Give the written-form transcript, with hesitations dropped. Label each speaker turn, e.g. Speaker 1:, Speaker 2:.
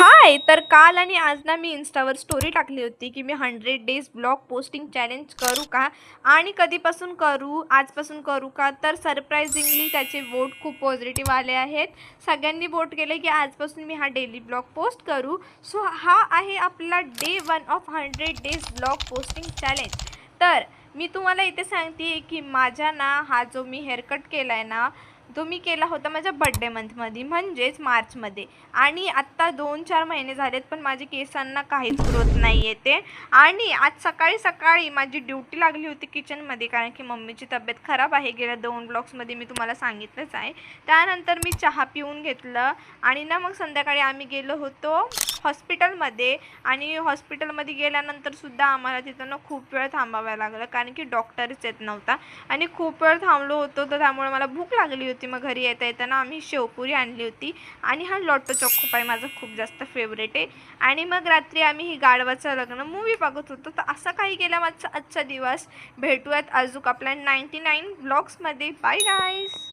Speaker 1: हाय! तर काल आणि आज ना मी Instaवर स्टोरी टाकली होती, की मी 100 डेज ब्लॉग पोस्टिंग चॅलेंज करू का? आणि कधीपासून करू? आजपासून करू का? तर सरप्रायझिंगली त्याचे वोट खूप पॉझिटिव्ह आले आहेत. सगळ्यांनी वोट केले, की आजपासून मी हा डेली ब्लॉग पोस्ट करू. सो हा आहे आपला day 1 of 100 days blog posting challenge. तर मी तुम्हाला इथे सांगते की माझा ना हा जो मी हेअरकट केला आहे ना, तो मी केला होता माझ्या बड्डे मंथमध्ये म्हणजेच मार्चमध्ये. आणि आत्ता 2-4 महिने झालेत पण माझ्या केसांना काहीच ग्रोथ नाही येते. आणि आज सकाळी माझी ड्युटी लागली होती किचनमध्ये, कारण की मम्मीची तब्येत खराब आहे. गेल्या 2 ब्लॉग्समध्ये मी तुम्हाला सांगितलंच आहे. त्यानंतर मी चहा पिऊन घेतलं आणि ना मग संध्याकाळी आम्ही गेलो होतो हॉस्पिटलमध्ये. आणि हॉस्पिटलमध्ये गेल्यानंतरसुद्धा आम्हाला तिथं ना खूप वेळ थांबावं लागलं, कारण की डॉक्टरच येत नव्हता. आणि खूप वेळ थांबलो होतो, तर त्यामुळे मला भूक लागली होती. मग घरी येता आम्ही शेवपुरी आणली होती. आणि हा लॉटो चोको पाय माझा खूप जास्त फेवरेट आहे. आणि मग रात्री आम्ही ही गाढवाचं लग्न मूवी बघत होतो. तर असं काही केला माझा आजचा दिवस. भेटूयात अजून आपल्या 99 ब्लॉग्समध्ये. Bye guys.